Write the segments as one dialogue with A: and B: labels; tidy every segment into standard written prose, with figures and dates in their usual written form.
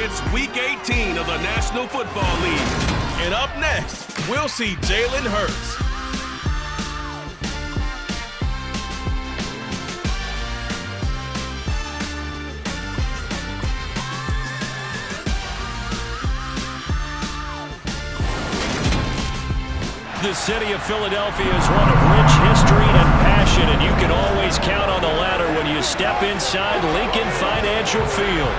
A: It's Week 18 of the National Football League. And up next, we'll see Jalen Hurts.
B: The city of Philadelphia is one of rich history and passion, and you can always count on the latter when you step inside Lincoln Financial Field.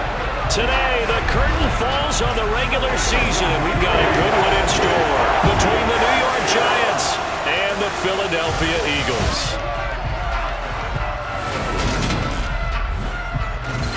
B: Today, the curtain falls on the regular season, and we've got a good one in store between the New York Giants and the Philadelphia Eagles.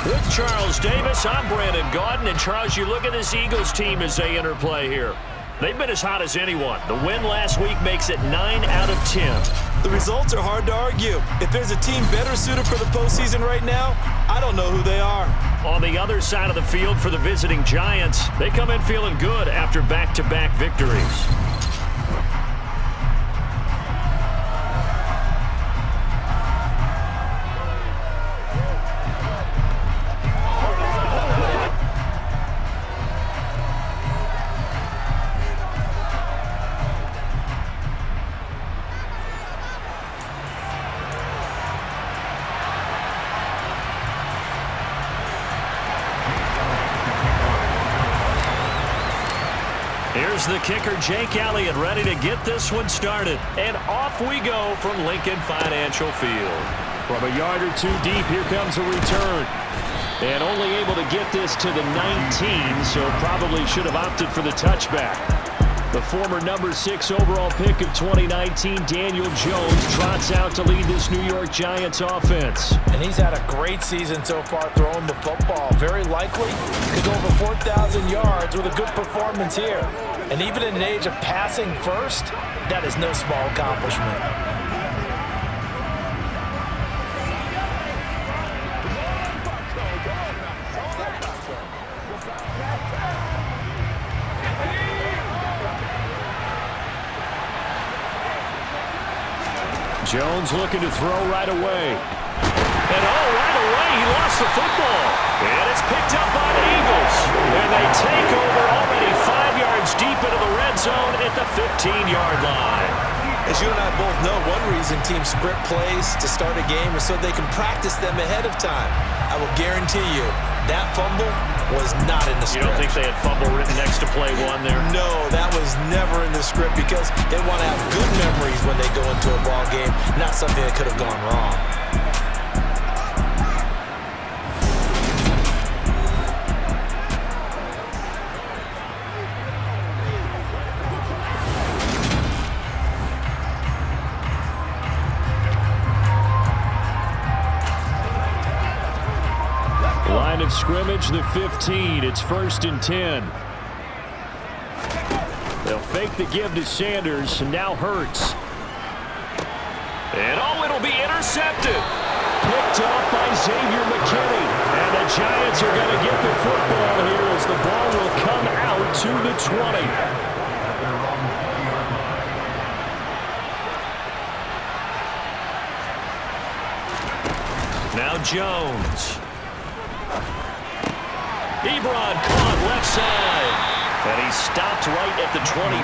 B: With Charles Davis, I'm Brandon Gaudin, and Charles, you look at this Eagles team as they enter play here. They've been as hot as anyone. The win last week makes it 9 out of 10.
C: The results are hard to argue. If there's a team better suited for the postseason right now, I don't know who they are.
B: On the other side of the field for the visiting Giants, they come in feeling good after back-to-back victories. Here's the kicker, Jake Elliott, ready to get this one started. And off we go from Lincoln Financial Field. From a yard or two deep, here comes a return. And only able to get this to the 19, so probably should have opted for the touchback. The former number 6 overall pick of 2019, Daniel Jones, trots out to lead this New York Giants offense.
D: And he's had a great season so far throwing the football. Very likely could go over 4,000 yards with a good performance here. And even in an age of passing first, that is no small accomplishment.
B: Jones looking to throw right away. And right away, he lost the football. And it's picked up by the Eagles. And they take over already 5 yards deep into the red zone at the 15-yard line.
C: As you and I both know, one reason teams script plays to start a game is so they can practice them ahead of time. I will guarantee you that fumble was not in the script.
B: You don't think they had fumble written next to play one there?
C: No, that was never in the script because they want to have good memories when they go into a ball game, not something that could have gone wrong.
B: Line of scrimmage, the 15. It's 1st and 10. They'll fake the give to Sanders, and now Hurts. And it'll be intercepted. Picked up by Xavier McKinney. And the Giants are going to get the football here as the ball will come out to the 20. Now Jones. Ebron caught left side. And he stopped right at the 25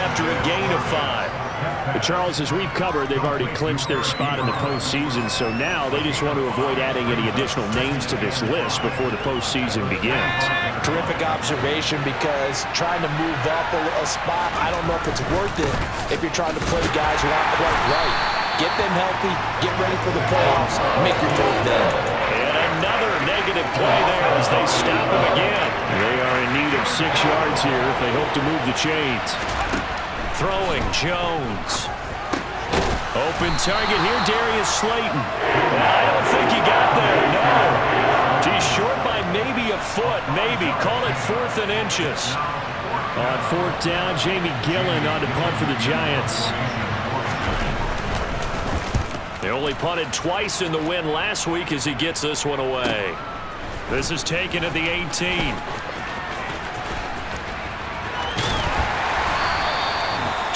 B: after a gain of 5. But Charles, as we've covered, they've already clinched their spot in the postseason, so now they just want to avoid adding any additional names to this list before the postseason begins.
D: Terrific observation, because trying to move up a spot, I don't know if it's worth it if you're trying to play guys who aren't quite right. Get them healthy, get ready for the playoffs, make your move then.
B: And another negative play there as they stop him again. They are in need of 6 yards here if they hope to move the chains. Throwing Jones. Open target here, Darius Slayton. And I don't think he got there, no. He's short by maybe a foot, maybe. Call it 4th and inches. On 4th down, Jamie Gillen on to punt for the Giants. They only punted twice in the win last week as he gets this one away. This is taken at the 18.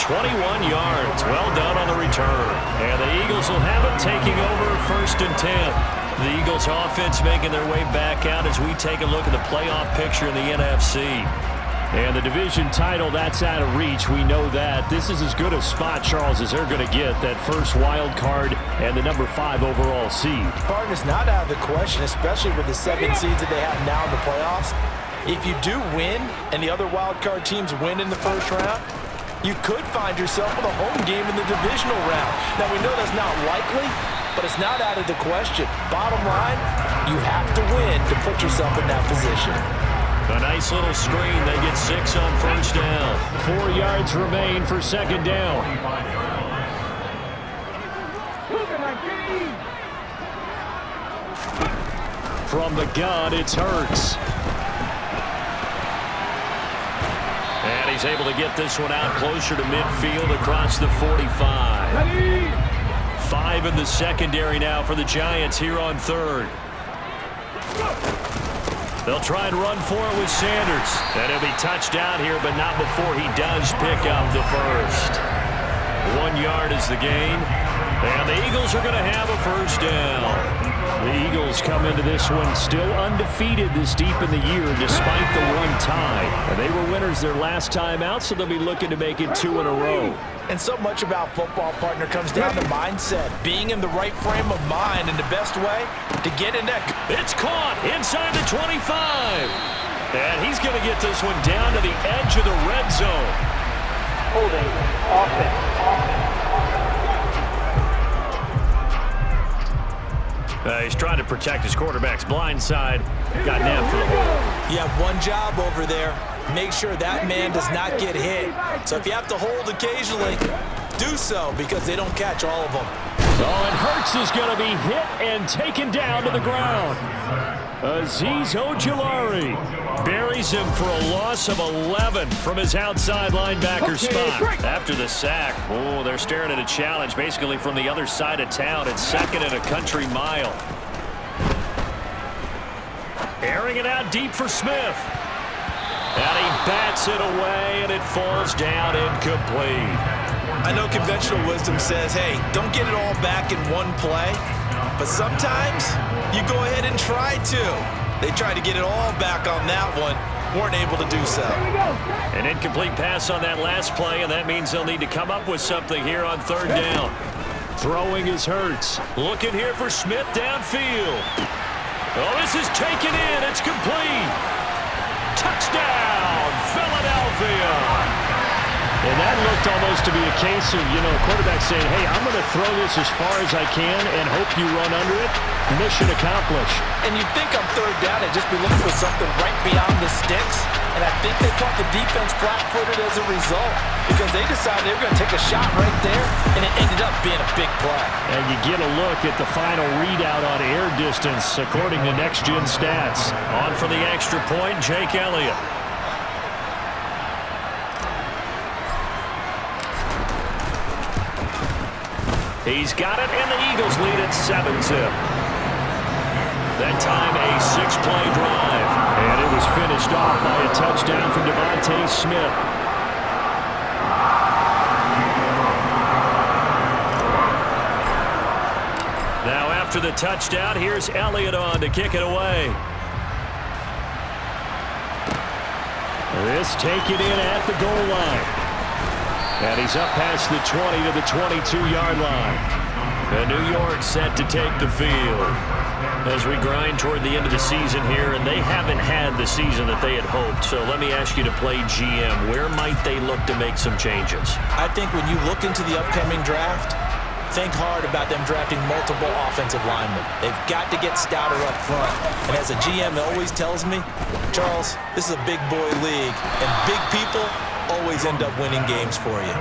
B: 21 yards. Well done on the return. And the Eagles will have it, taking over 1st and 10. The Eagles offense making their way back out as we take a look at the playoff picture in the NFC.
E: And the division title, that's out of reach. We know that. This is as good a spot, Charles, as they're going to get. That first wild card and the number 5 overall seed.
D: Partner's not out of the question, especially with the 7 seeds that they have now in the playoffs. If you do win and the other wild card teams win in the first round, you could find yourself with a home game in the divisional round. Now, we know that's not likely, but it's not out of the question. Bottom line, you have to win to put yourself in that position.
B: A nice little screen. They get 6 on first down.
E: 4 yards remain for second down. From the gun, it's Hurts.
B: And he's able to get this one out closer to midfield across the 45. 5 in the secondary now for the Giants here on third. They'll try and run for it with Sanders. And he'll be touched down here, but not before he does pick up the first. 1 yard is the gain. And the Eagles are going to have a first down.
E: The Eagles come into this one still undefeated this deep in the year despite the 1 tie. And they were winners their last time out, so they'll be looking to make it 2 in a row.
D: And so much about football, partner, comes down to mindset. Being in the right frame of mind, and the best way to get in that.
B: It's caught inside the 25. And he's going to get this one down to the edge of the red zone.
F: Holding offense.
B: He's trying to protect his quarterback's blind side. Got nabbed for the hole.
C: You have one job over there. Make sure that man does not get hit. So if you have to hold occasionally, do so because they don't catch all of them.
E: Oh, and Hurts is going to be hit and taken down to the ground. Azeez Ojulari buries him for a loss of 11 from his outside linebacker spot. After the sack, oh, they're staring at a challenge basically from the other side of town. It's 2nd and a country mile. Airing it out deep for Smith. And he bats it away, and it falls down incomplete.
C: I know conventional wisdom says, hey, don't get it all back in one play. But sometimes you go ahead and try to. They tried to get it all back on that one. Weren't able to do so.
B: An incomplete pass on that last play, and that means they'll need to come up with something here on third down.
E: Throwing is Hurts.
B: Looking here for Smith downfield. Oh, this is taken in. It's complete. Touchdown, Philadelphia.
E: And that looked almost to be a case of, quarterback saying, hey, I'm going to throw this as far as I can and hope you run under it. Mission accomplished.
D: And you'd think on third down, they'd just be looking for something right beyond the sticks. And I think they caught the defense flat-footed as a result because they decided they were going to take a shot right there, and it ended up being a big play.
E: And you get a look at the final readout on air distance, according to Next Gen Stats.
B: On for the extra point, Jake Elliott. He's got it, and the Eagles lead at 7-zip. That time, a 6-play drive.
E: And it was finished off by a touchdown from Devontae Smith.
B: Now, after the touchdown, here's Elliott on to kick it away.
E: This taken in at the goal line. And he's up past the 20 to the 22-yard line.
B: And New York set to take the field as we grind toward the end of the season here, and they haven't had the season that they had hoped. So let me ask you to play GM. Where might they look to make some changes?
C: I think when you look into the upcoming draft, think hard about them drafting multiple offensive linemen. They've got to get stouter up front. And as a GM always tells me, Charles, this is a big boy league, and big people always end up winning games for you.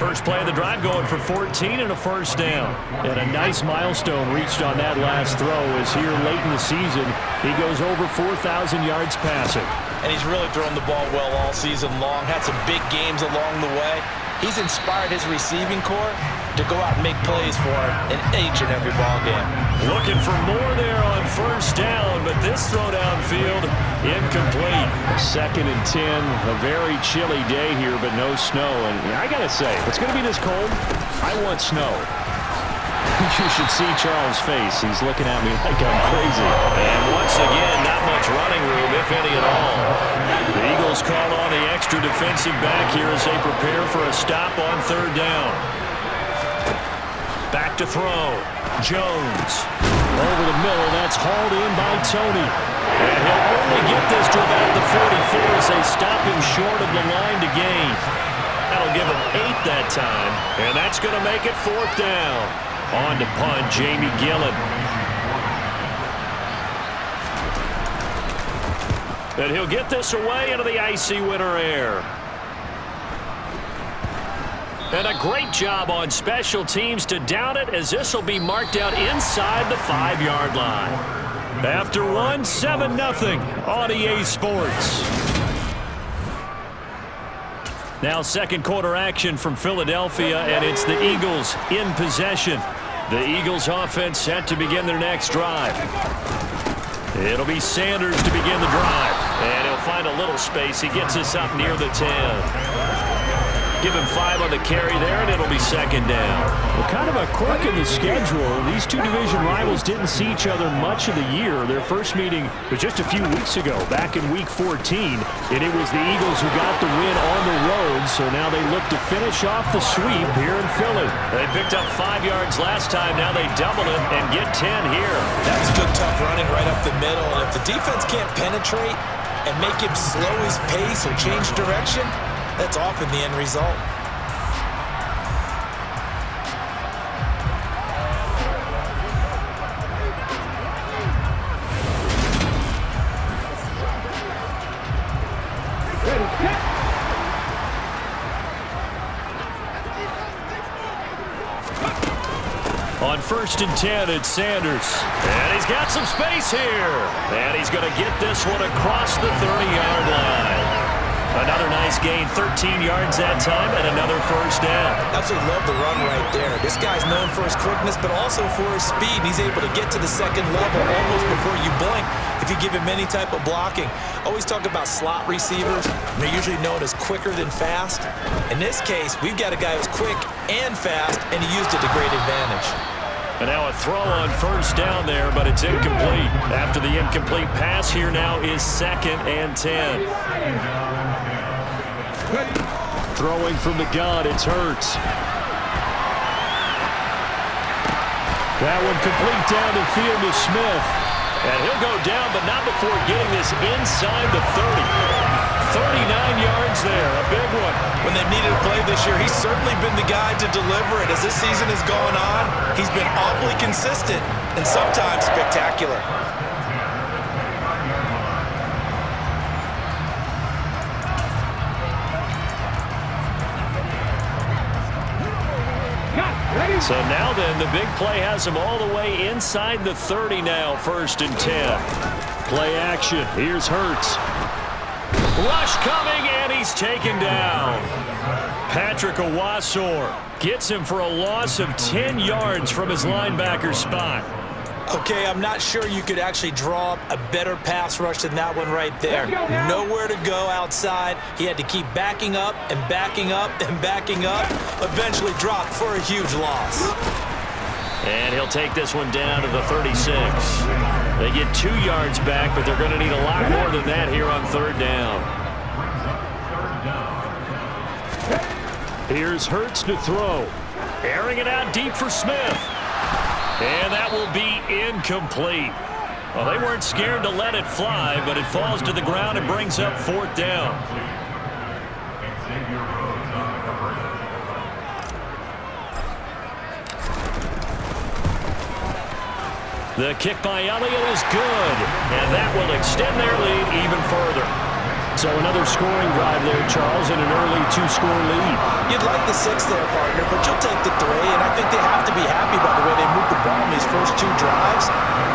B: First play of the drive going for 14 and a first down.
E: And a nice milestone reached on that last throw as here late in the season, he goes over 4,000 yards passing.
D: And he's really thrown the ball well all season long, had some big games along the way. He's inspired his receiving corps to go out and make plays for him in each and every ball game.
B: Looking for more there on first down, but this throw downfield incomplete.
E: 2nd and 10, a very chilly day here, but no snow. And I got to say, if it's going to be this cold, I want snow. You should see Charles' face. He's looking at me like I'm crazy.
B: And once again, not much running room, if any at all. The Eagles call on the extra defensive back here as they prepare for a stop on third down. Back to throw. Jones.
E: Over the middle. That's hauled in by Tony.
B: And he'll only get this to about the 44 as they stop him short of the line to gain. That'll give him 8 that time. And that's going to make it 4th down. On to punt, Jamie Gillen. And he'll get this away into the icy winter air. And a great job on special teams to down it, as this will be marked out inside the 5-yard line. After one, 7-0 on EA Sports. Now second quarter action from Philadelphia, and it's the Eagles in possession. The Eagles offense set to begin their next drive. It'll be Sanders to begin the drive. And he'll find a little space. He gets us up near the 10. Give him 5 on the carry there, and it'll be 2nd down.
E: Well, kind of a quirk in the schedule. These two division rivals didn't see each other much of the year. Their first meeting was just a few weeks ago, back in Week 14. And it was the Eagles who got the win on the road, so now they look to finish off the sweep here in Philly.
B: They picked up 5 yards last time. Now they double it and get 10 here.
C: That's good, tough running right up the middle. And if the defense can't penetrate and make him slow his pace or change direction, that's often the end result.
B: On 1st and 10, it's Sanders. And he's got some space here. And he's going to get this one across the 30-yard line. Another nice gain, 13 yards that time, and another 1st down.
C: Absolutely love the run right there. This guy's known for his quickness, but also for his speed. He's able to get to the 2nd level almost before you blink if you give him any type of blocking. Always talk about slot receivers. They're usually known as quicker than fast. In this case, we've got a guy who's quick and fast, and he used it to great advantage.
B: And now a throw on 1st down there, but it's incomplete. After the incomplete pass, here now is 2nd and 10.
E: Throwing from the gun, it's Hurts. That one complete down the field to Smith.
B: And he'll go down, but not before getting this inside the 30. 39 yards there, a big one.
C: When they've needed a play this year, he's certainly been the guy to deliver it. As this season has gone on, he's been awfully consistent and sometimes spectacular.
B: So now then, the big play has him all the way inside the 30 now, 1st and 10.
E: Play action. Here's Hurts.
B: Rush coming, and he's taken down. Patrick Owasor gets him for a loss of 10 yards from his linebacker spot.
C: Okay, I'm not sure you could actually draw up a better pass rush than that one right there. Nowhere to go outside. He had to keep backing up and backing up and backing up. Eventually dropped for a huge loss.
B: And he'll take this one down to the 36. They get 2 yards back, but they're going to need a lot more than that here on 3rd down.
E: Here's Hurts to throw.
B: Airing it out deep for Smith. And that will be incomplete. Well, they weren't scared to let it fly, but it falls to the ground and brings up 4th down. The kick by Elliott is good, and that will extend their lead even further.
E: So another scoring drive there, Charles, and an early 2-score lead.
C: You'd like the 6 there, partner, but you'll take the 3, and I think they have to be happy by the way they moved the ball in these first 2 drives.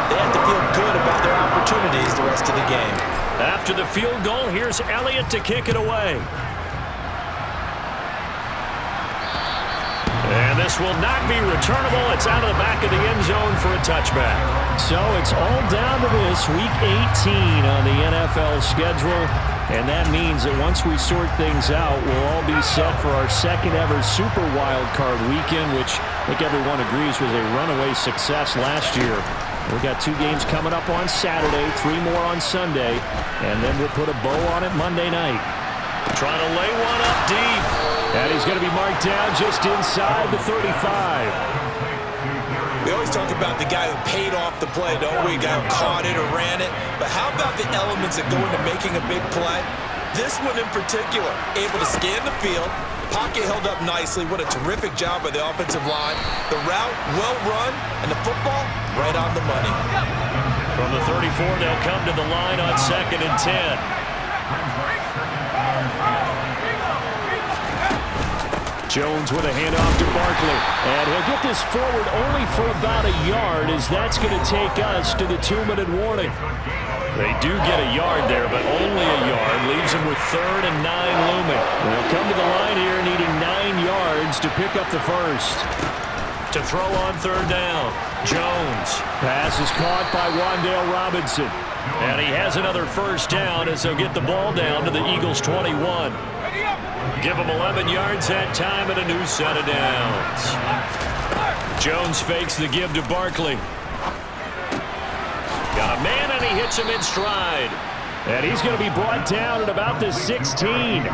C: They have to feel good about their opportunities the rest of the game.
B: After the field goal, here's Elliott to kick it away. And this will not be returnable. It's out of the back of the end zone for a touchback.
E: So it's all down to this, Week 18 on the NFL schedule. And that means that once we sort things out, we'll all be set for our second ever Super Wild Card weekend, which I think everyone agrees was a runaway success last year. We've got 2 games coming up on Saturday, 3 more on Sunday, and then we'll put a bow on it Monday night.
B: Trying to lay one up deep.
E: And he's going to be marked down just inside the 35.
C: We always talk about the guy who paid off the play, don't we? The guy who caught it or ran it. But how about the elements that go into making a big play? This one in particular, able to scan the field, pocket held up nicely. What a terrific job by the offensive line. The route, well run, and the football, right on the money.
B: From the 34, they'll come to the line on 2nd and 10.
E: Jones with a handoff to Barkley. And he'll get this forward only for about a yard, as that's going to take us to the 2-minute warning.
B: They do get a yard there, but only a yard. Leaves them with 3rd and 9 looming.
E: They'll come to the line here needing 9 yards to pick up the first.
B: To throw on 3rd down, Jones.
E: Pass is caught by Wan'Dale Robinson.
B: And he has another first down as they'll get the ball down to the Eagles' 21. Give them 11 yards that time and a new set of downs. Jones fakes the give to Barkley. Got a man, and he hits him in stride.
E: And he's going to be brought down at about the 16.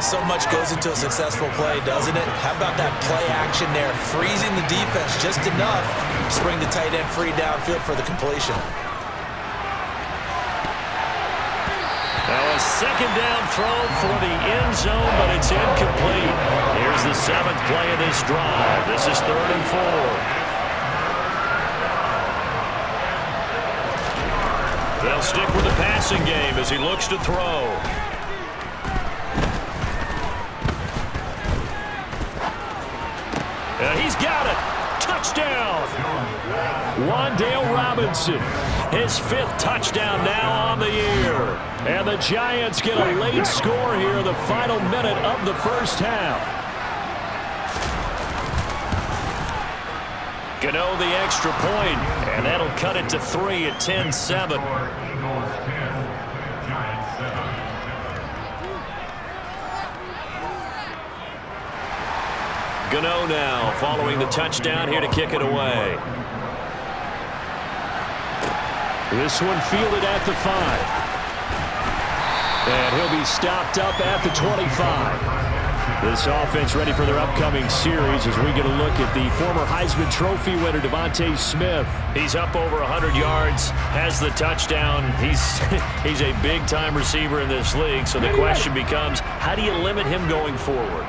C: So much goes into a successful play, doesn't it? How about that play action there? Freezing the defense just enough to bring the tight end free downfield for the completion.
B: Now a 2nd down throw for the end zone, but it's incomplete. Here's the 7th play of this drive. This is 3rd and 4. They'll stick with the passing game as he looks to throw. And he's got it. Touchdown.
E: Wan'Dale Robinson,
B: his 5th touchdown now on the year.
E: And the Giants get a late score here in the final minute of the first half.
B: Gano the extra point, and that'll cut it to 3 at 10-7. Gano now following the touchdown here to kick it away.
E: This one fielded at the 5. And he'll be stopped up at the 25. This offense ready for their upcoming series as we get a look at the former Heisman Trophy winner, Devontae Smith.
B: He's up over 100 yards, has the touchdown. He's a big-time receiver in this league, so the question becomes, how do you limit him going forward?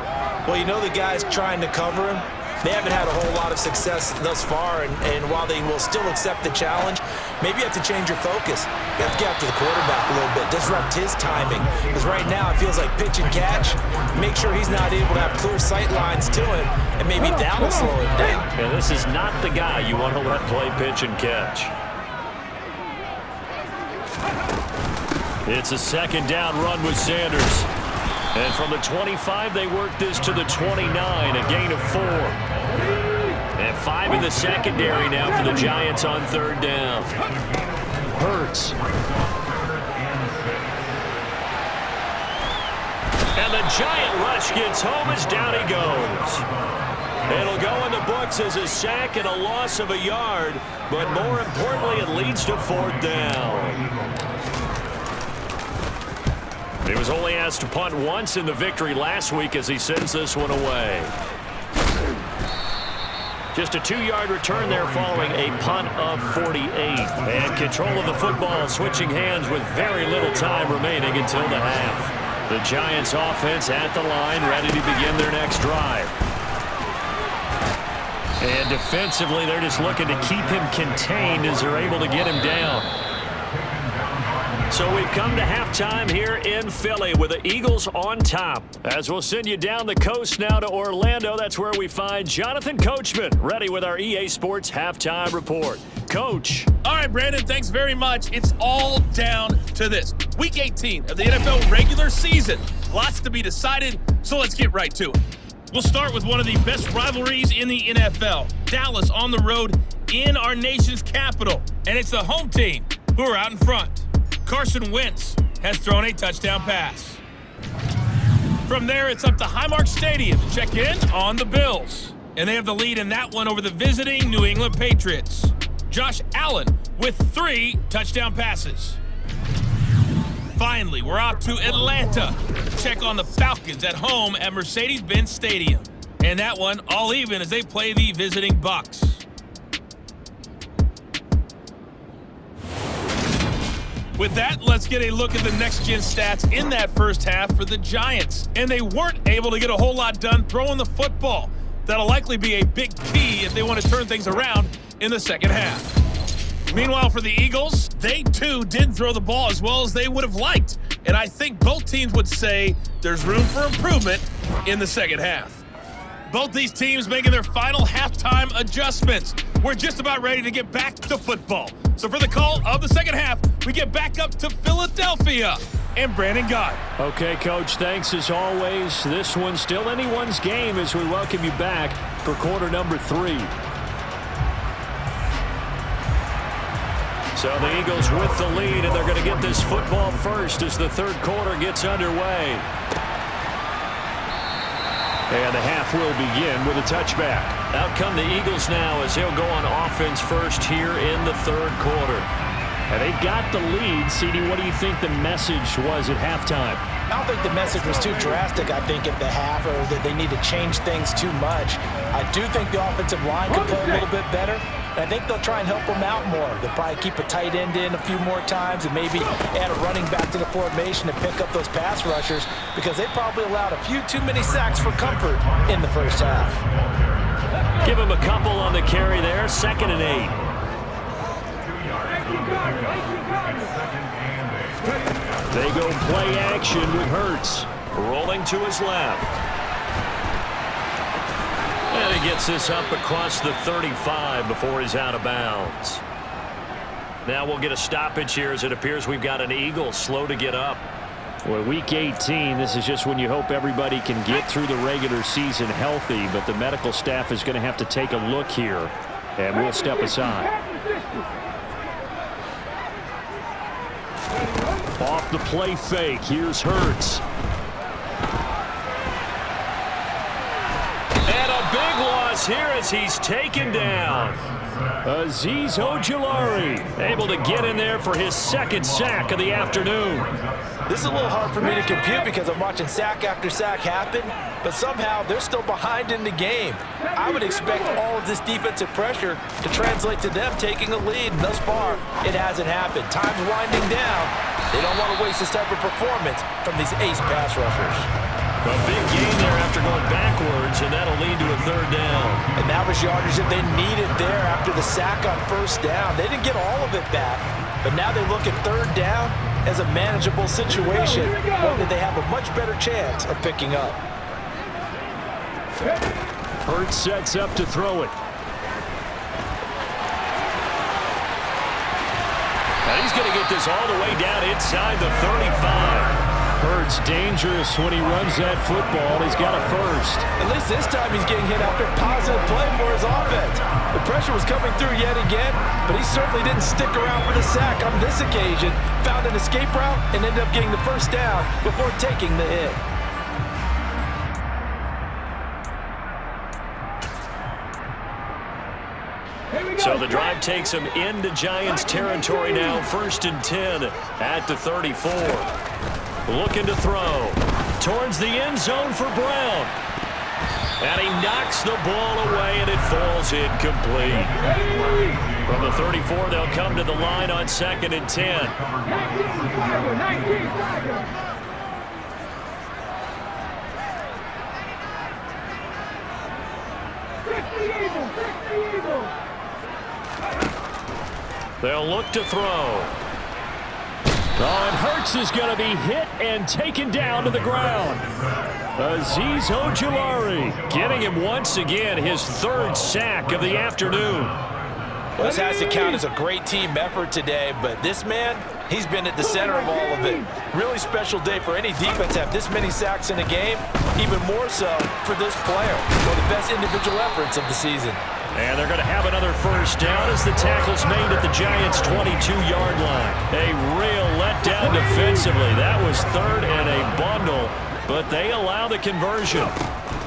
C: Well, you know the guys trying to cover him, they haven't had a whole lot of success thus far, and while they will still accept the challenge, maybe you have to change your focus. You have to get after the quarterback a little bit, disrupt his timing, because right now it feels like pitch and catch. Make sure he's not able to have clear sight lines to him, and maybe that'll slow him down.
B: And this is not the guy you want to let play pitch and catch. It's a 2nd down run with Sanders. And from the 25, they work this to the 29, a gain of 4. And 5 in the secondary now for the Giants on 3rd down.
E: Hurts.
B: And the Giant rush gets home as down he goes. It'll go in the books as a sack and a loss of a yard, but more importantly, it leads to 4th down. He was only asked to punt once in the victory last week as he sends this one away. Just a 2-yard return there following a punt of 48. And control of the football switching hands with very little time remaining until the half. The Giants offense at the line ready to begin their next drive. And defensively, they're just looking to keep him contained as they're able to get him down. So we've come to halftime here in Philly with the Eagles on top. As we'll send you down the coast now to Orlando, that's where we find Jonathan Coachman, ready with our EA Sports Halftime Report. Coach.
A: All right, Brandon, thanks very much. It's all down to this. Week 18 of the NFL regular season. Lots to be decided, so let's get right to it. We'll start with one of the best rivalries in the NFL. Dallas on the road in our nation's capital. And it's the home team who are out in front. Carson Wentz has thrown a touchdown pass. From there, it's up to Highmark Stadium to check in on the Bills. And they have the lead in that one over the visiting New England Patriots. Josh Allen with 3 touchdown passes. Finally, we're off to Atlanta to check on the Falcons at home at Mercedes-Benz Stadium. And that one all even as they play the visiting Bucs. With that, let's get a look at the next-gen stats in that first half for the Giants. And they weren't able to get a whole lot done throwing the football. That'll likely be a big key if they want to turn things around in the second half. Meanwhile, for the Eagles, they too didn't throw the ball as well as they would have liked. And I think both teams would say there's room for improvement in the second half. Both these teams making their final halftime adjustments. We're just about ready to get back to football. So for the call of the second half, we get back up to Philadelphia and Brandon Gott.
E: Okay, Coach, thanks as always. This one's still anyone's game as we welcome you back for quarter number 3. So the Eagles with the lead, and they're going to get this football first as the third quarter gets underway. And the half will begin with a touchback. Out come the Eagles now as they'll go on offense first here in the third quarter. And they've got the lead. CD, what do you think the message was at halftime?
D: I don't think the message was too drastic, I think, at the half, or that they need to change things too much. I do think the offensive line could play a little bit better. And I think they'll try and help them out more. They'll probably keep a tight end in a few more times and maybe add a running back to the formation to pick up those pass rushers, because they probably allowed a few too many sacks for comfort in the first half.
E: Give them a couple on the carry there. 2nd and 8. They go play action with Hurts. Rolling to his left. And he gets this up across the 35 before he's out of bounds. Now we'll get a stoppage here as it appears we've got an Eagle slow to get up. Well, week 18, this is just when you hope everybody can get through the regular season healthy, but the medical staff is going to have to take a look here, and we'll step aside. Off the play fake, here's Hurts. And a big loss here as he's taken down. Azeez Ojulari able to get in there for his 2nd sack of the afternoon.
D: This is a little hard for me to compute because I'm watching sack after sack happen, but somehow they're still behind in the game. I would expect all of this defensive pressure to translate to them taking a lead, and thus far, it hasn't happened. Time's winding down. They don't want to waste this type of performance from these ace pass rushers.
E: A big gain there after going backwards, and that'll lead to a 3rd down.
D: And that was yardage that they needed there after the sack on 1st down. They didn't get all of it back, but now they look at 3rd down as a manageable situation, one that they have a much better chance of picking up.
E: Hurts sets up to throw it. And he's going to get this all the way down inside the 35. Hurts dangerous when he runs that football. He's got a 1st.
D: At least this time he's getting hit after a positive play for his offense. The pressure was coming through yet again, but he certainly didn't stick around for the sack on this occasion. Found an escape route and ended up getting the 1st down before taking the hit.
E: So the drive takes him into Giants territory now. 1st and 10 at the 34. Looking to throw towards the end zone for Brown. And he knocks the ball away, and it falls incomplete. From the 34, they'll come to the line on 2nd and 10. They'll look to throw. Oh, and Hurts is going to be hit and taken down to the ground. Azeez Ojulari getting him once again his 3rd sack of the afternoon.
D: Well, this has to count as a great team effort today, but this man, he's been at the center of all of it. Really special day for any defense to have this many sacks in a game, even more so for this player. One of the best individual efforts of the season.
E: And they're going to have another first down as the tackle's made at the Giants' 22-yard line. A real letdown defensively. That was third and a bundle, but they allow the conversion.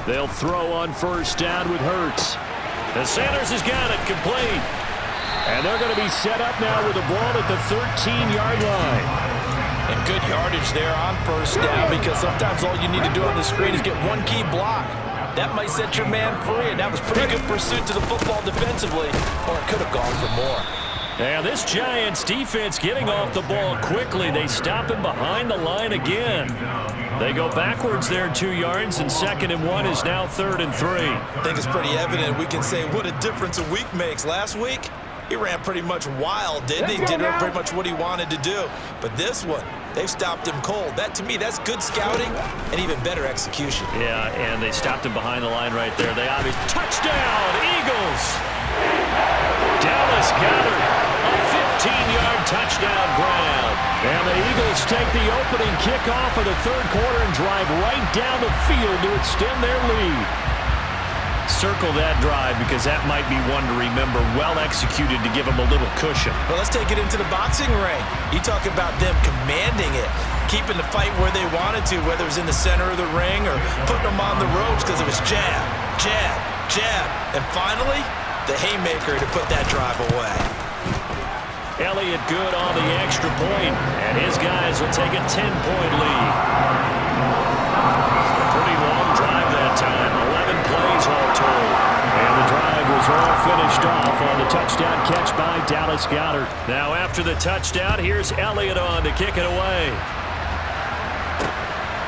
E: They'll throw on first down with Hurts. And Sanders has got it complete. And they're going to be set up now with the ball at the 13-yard line.
C: And good yardage there on first down, because sometimes all you need to do on the screen is get one key block. That might set your man free, and that was pretty good pursuit to the football defensively, or it could have gone for more.
E: And this Giants defense getting off the ball quickly. They stop him behind the line again. They go backwards there 2 yards, and 2nd and 1 is now 3rd and 3.
C: I think it's pretty evident. We can say what a difference a week makes. Last week, he ran pretty much wild, didn't he? Did pretty much what he wanted to do. But this one, they've stopped him cold. That, to me, that's good scouting and even better execution.
E: Yeah, and they stopped him behind the line right there. They obviously... Touchdown, Eagles! Dallas Goedert, a 15-yard touchdown grab. And the Eagles take the opening kickoff of the 3rd quarter and drive right down the field to extend their lead. Circle that drive, because that might be one to remember. Well executed to give them a little cushion.
C: Well, let's take it into the boxing ring. You talk about them commanding it, keeping the fight where they wanted to, whether it was in the center of the ring or putting them on the ropes, because it was jab, jab, jab. And finally, the haymaker to put that drive away.
E: Elliott good on the extra point, and his guys will take a 10-point lead. A pretty long drive that time, 11 plays all told. And the drive was all finished off on the touchdown catch by Dallas Goedert. Now after the touchdown, here's Elliott on to kick it away.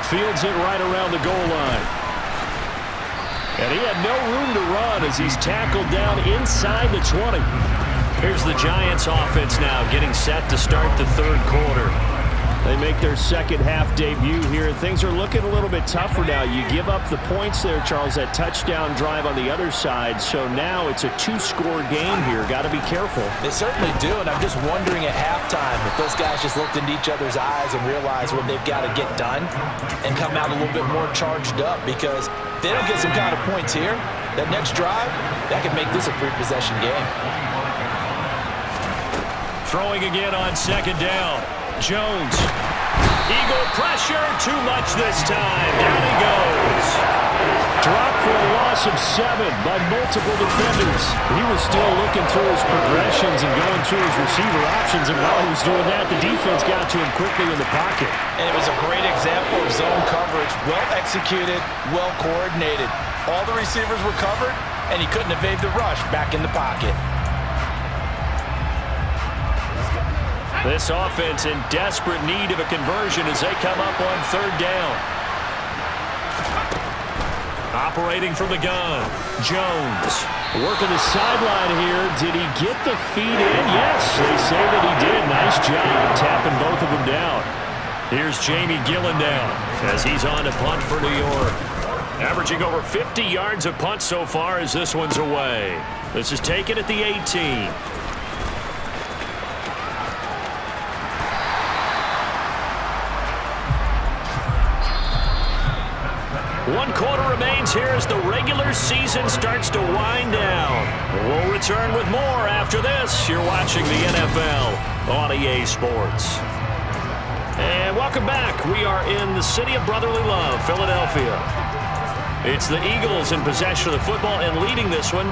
E: Fields it right around the goal line. And he had no room to run as he's tackled down inside the 20. Here's the Giants offense now getting set to start the 3rd quarter. They make their second-half debut here. Things are looking a little bit tougher now. You give up the points there, Charles, that touchdown drive on the other side. So now it's a 2-score game here. Got to be careful.
C: They certainly do, and I'm just wondering at halftime if those guys just looked into each other's eyes and realized what they've got to get done and come out a little bit more charged up, because if they don't get some kind of points here, that next drive, that could make this a 3-possession game.
E: Throwing again on 2nd down. Jones. Eagle pressure. Too much this time. Down he goes. Dropped for a loss of 7 by multiple defenders. He was still looking through his progressions and going through his receiver options, and while he was doing that, the defense got to him quickly in the pocket.
C: And it was a great example of zone coverage. Well executed, well coordinated. All the receivers were covered, and he couldn't evade the rush back in the pocket.
E: This offense in desperate need of a conversion as they come up on 3rd down. Operating from the gun, Jones. Working the sideline here. Did he get the feet in? Yes, they say that he did. Nice job tapping both of them down. Here's Jamie Gillen down as he's on to punt for New York. Averaging over 50 yards of punt so far as this one's away. This is taken at the 18. 1 quarter remains here as the regular season starts to wind down. We'll return with more after this. You're watching the NFL on EA Sports. And welcome back. We are in the city of brotherly love, Philadelphia. It's the Eagles in possession of the football and leading this one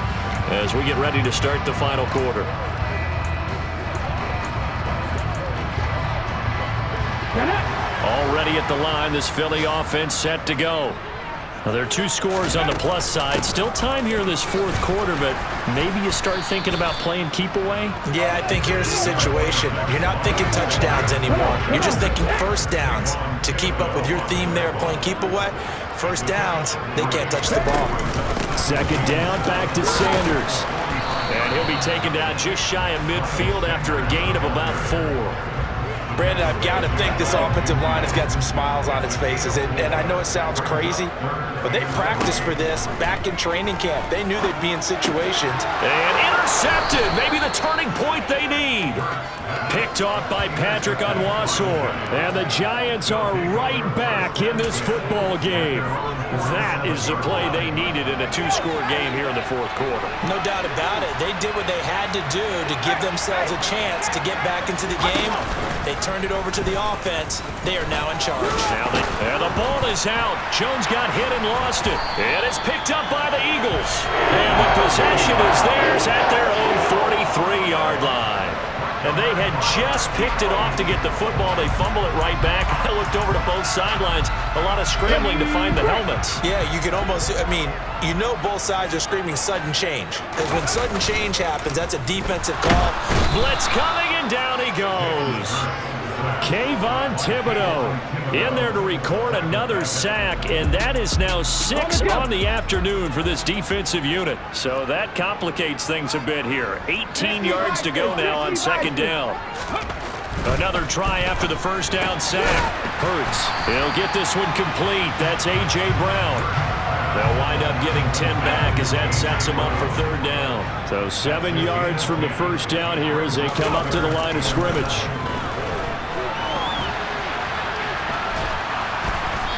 E: as we get ready to start the final quarter. Already at the line, this Philly offense set to go. Now, there are 2 scores on the plus side. Still time here in this 4th quarter, but maybe you start thinking about playing keep away?
C: Yeah, I think here's the situation. You're not thinking touchdowns anymore. You're just thinking first downs. To keep up with your theme there, playing keep away, first downs, they can't touch the ball.
E: 2nd down, back to Sanders. And he'll be taken down just shy of midfield after a gain of about 4.
C: Brandon, I've got to think this offensive line has got some smiles on its faces. And I know it sounds crazy, but they practiced for this back in training camp. They knew they'd be in situations.
E: And intercepted. Maybe the turning point they need. Picked Picked off by Patrick Onwuasor. And the Giants are right back in this football game. That is the play they needed in a two-score game here in the fourth quarter.
C: No doubt about it. They did what they had to do to give themselves a chance to get back into the game. They turned it over to the offense. They are now in charge.
E: And the ball is out. Jones got hit and lost it. And it's picked up by the Eagles. And the possession is theirs at their own 43-yard line. And they had just picked it off to get the football. They fumble it right back. I looked over to both sidelines. A lot of scrambling to find the helmets.
C: Yeah, you can almost, you know both sides are screaming sudden change. Because when sudden change happens, that's a defensive call.
E: Blitz coming, and down he goes. Kayvon Thibodeau in there to record another sack, and that is now 6 on the afternoon for this defensive unit. So that complicates things a bit here. 18 yards to go now on second down. Another try after the first down sack. Hurts. He'll get this one complete. That's A.J. Brown. They'll wind up getting 10 back as that sets them up for third down. So 7 yards from the first down here as they come up to the line of scrimmage.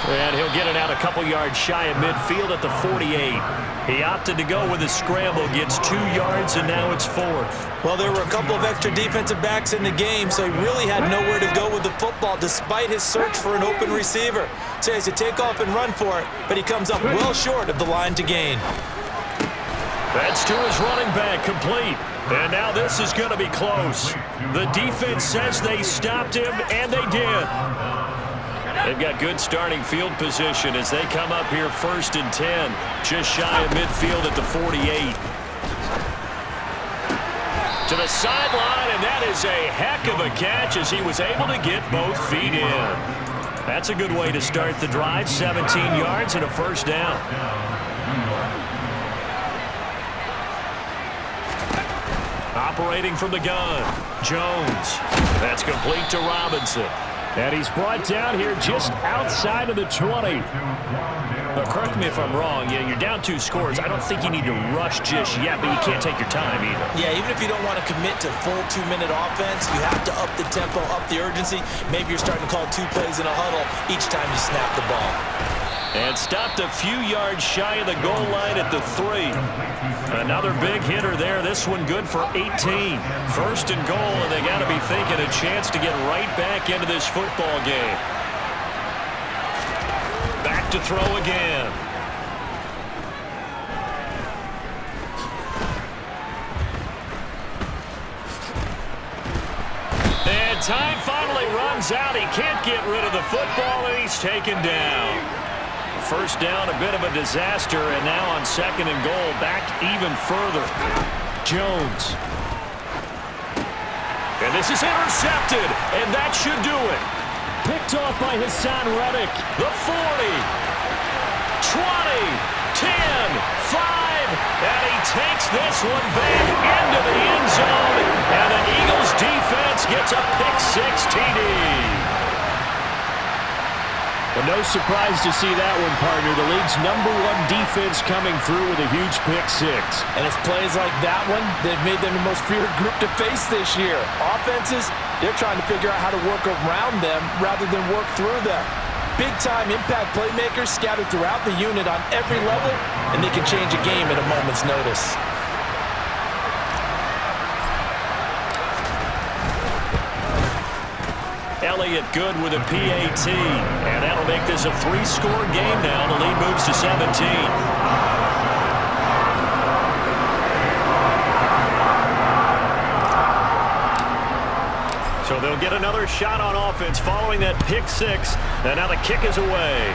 E: And he'll get it out a couple yards shy of midfield at the 48. He opted to go with a scramble, gets 2 yards, and now it's fourth.
C: Well, there were a couple of extra defensive backs in the game, so he really had nowhere to go with the football despite his search for an open receiver. So he has to take off and run for it, but he comes up well short of the line to gain.
E: That's to his running back, complete. And now this is going to be close. The defense says they stopped him, and they did. They've got good starting field position as they come up here first and 10. Just shy of midfield at the 48. To the sideline, and that is a heck of a catch as he was able to get both feet in. That's a good way to start the drive. 17 yards and a first down. Operating from the gun, Jones. That's complete to Robinson. And he's brought down here just outside of the 20. But correct me if I'm wrong. Yeah, you're down 2 scores. I don't think you need to rush just yet, but you can't take your time either.
C: Yeah, even if you don't want to commit to full 2-minute offense, you have to up the tempo, up the urgency. Maybe you're starting to call 2 plays in a huddle each time you snap the ball.
E: And stopped a few yards shy of the goal line at the 3. Another big hitter there. This one good for 18. First and goal, and they got to be thinking a chance to get right back into this football game. Back to throw again. And time finally runs out. He can't get rid of the football, and he's taken down. First down, a bit of a disaster, and now on second and goal, back even further. Jones. And this is intercepted, and that should do it. Picked off by Hassan Reddick. The 40, 20, 10, 5, and he takes this one back into the end zone, and the Eagles defense gets a pick-6 TD. Well, no surprise to see that one, partner. The league's #1 defense coming through with a huge pick-6.
D: And it's plays like that one that made them the most feared group to face this year. Offenses, they're trying to figure out how to work around them rather than work through them. Big-time impact playmakers scattered throughout the unit on every level, and they can change a game at a moment's notice.
E: Elliott good with a PAT, and that'll make this a 3-score game now. The lead moves to 17. So they'll get another shot on offense following that pick-6, and now the kick is away.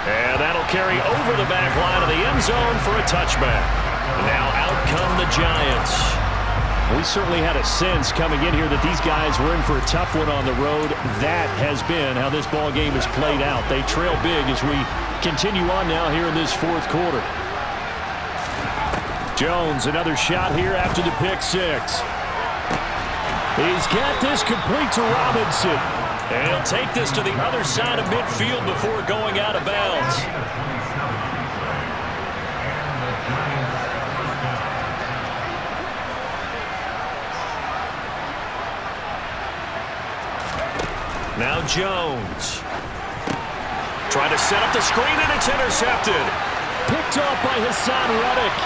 E: And that'll carry over the back line of the end zone for a touchback. Now out come the Giants. We certainly had a sense coming in here that these guys were in for a tough one on the road. That has been how this ball game has played out. They trail big as we continue on now here in this fourth quarter. Jones, another shot here after the pick-6. He's got this complete to Robinson. And he'll take this to the other side of midfield before going out of bounds.
B: Now Jones. Trying to set up the screen, and it's intercepted.
E: Picked off by Hassan Reddick.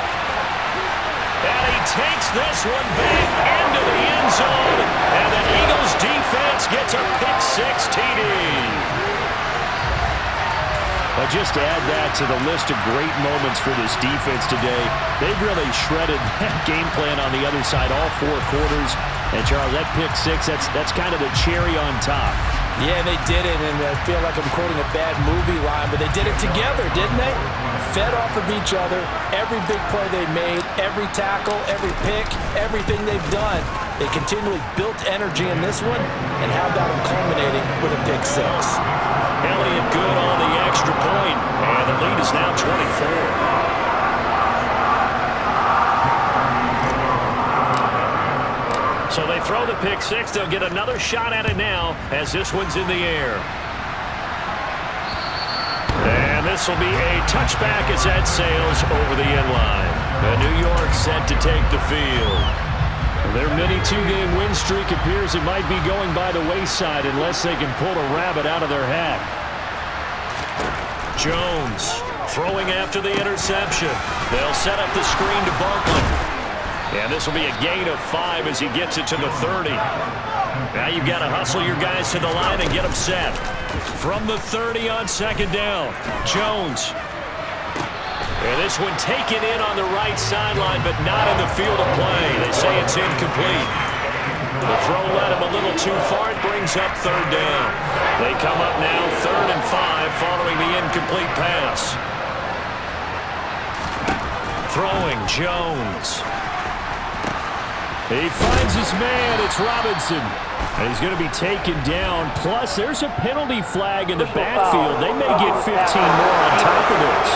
B: And he takes this one back into the end zone. And the Eagles defense gets a pick-6 TD.
E: Well, just to add that to the list of great moments for this defense today, they've really shredded that game plan on the other side all 4 quarters. And, Charles, that pick-6, that's kind of the cherry on top.
D: Yeah, they did it, and I feel like I'm quoting a bad movie line, but they did it together, didn't they? Fed off of each other, every big play they made, every tackle, every pick, everything they've done. They continually built energy in this one, and how about them culminating with a pick-6?
B: Elliott good on the extra point, and the lead is now 24. So they throw the pick-6. They'll get another shot at it now as this one's in the air. And this will be a touchback as that sails over the end line. And New York set to take the field.
E: Their mini 2-game win streak appears it might be going by the wayside unless they can pull a rabbit out of their hat.
B: Jones throwing after the interception. They'll set up the screen to Barkley. And this will be a gain of 5 as he gets it to the 30. Now you've got to hustle your guys to the line and get them set. From the 30 on second down, Jones. And this one taken in on the right sideline, but not in the field of play. They say it's incomplete. The throw led him a little too far. It brings up third down. They come up now 3rd and 5 following the incomplete pass. Throwing Jones.
E: He finds his man. It's Robinson. And he's going to be taken down. Plus, there's a penalty flag in the backfield. They may get 15 more on top of this.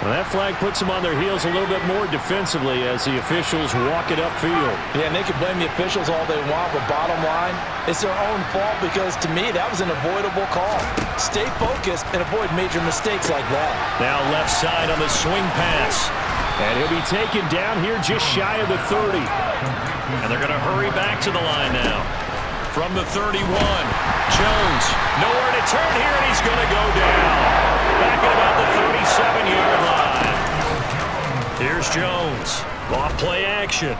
E: Well, that flag puts them on their heels a little bit more defensively as the officials walk it upfield.
D: Yeah, and they can blame the officials all they want, but bottom line, it's their own fault because, to me, that was an avoidable call. Stay focused and avoid major mistakes like that.
B: Now left side on the swing pass.
E: And he'll be taken down here just shy of the 30.
B: And they're going to hurry back to the line now. From the 31, Jones, nowhere to turn here, and he's going to go down. Back at about the 37-yard line. Here's Jones. Off play action.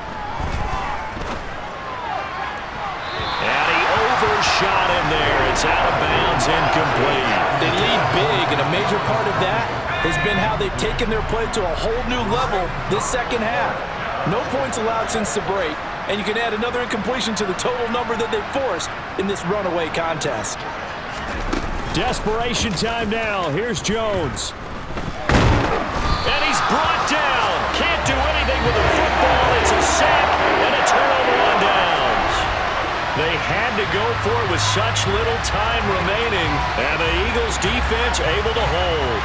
B: And he overshot him there. It's out of bounds, incomplete.
D: They lead big, and a major part of that has been how they've taken their play to a whole new level this second half. No points allowed since the break, and you can add another incompletion to the total number that they forced in this runaway contest.
E: Desperation time now. Here's Jones.
B: And he's brought down. Can't do anything with the football. It's a sack and a turnover on downs. They had to go for it with such little time remaining, and the Eagles defense able to hold.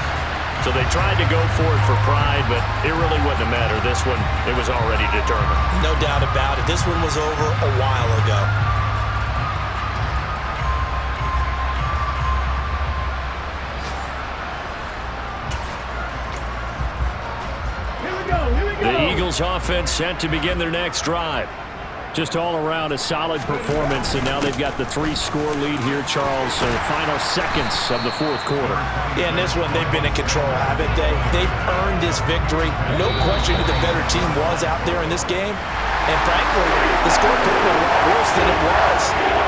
B: So they tried to go for it for pride, but it really wouldn't have mattered. This one, it was already determined.
C: No doubt about it. This one was over a while ago.
E: The Eagles offense set to begin their next drive. Just all around a solid performance, and now they've got the 3-score lead here, Charles. So the final seconds of the 4th quarter.
D: Yeah, in this one, they've been in control, haven't they? They've earned this victory. No question who the better team was out there in this game. And frankly, the score could have been a lot worse than it was.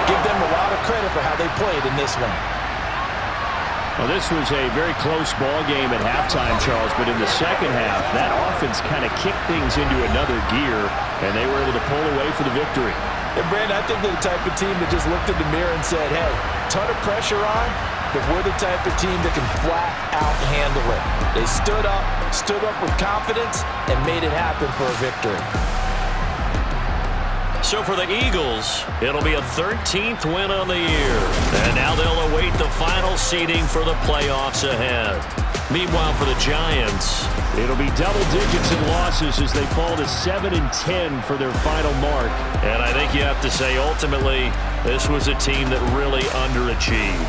D: Give them a lot of credit for how they played in this one.
E: Well, this was a very close ball game at halftime, Charles, but in the second half, that offense kind of kicked things into another gear, and they were able to pull away for the victory.
D: And Brandon, I think they're the type of team that just looked in the mirror and said, hey, ton of pressure on, but we're the type of team that can flat out handle it. They stood up with confidence, and made it happen for a victory.
B: So for the Eagles, it'll be a 13th win on the year. And now they'll await the final seeding for the playoffs ahead. Meanwhile, for the Giants,
E: it'll be double digits in losses as they fall to 7-10 for their final mark.
B: And I think you have to say, ultimately, this was a team that really underachieved.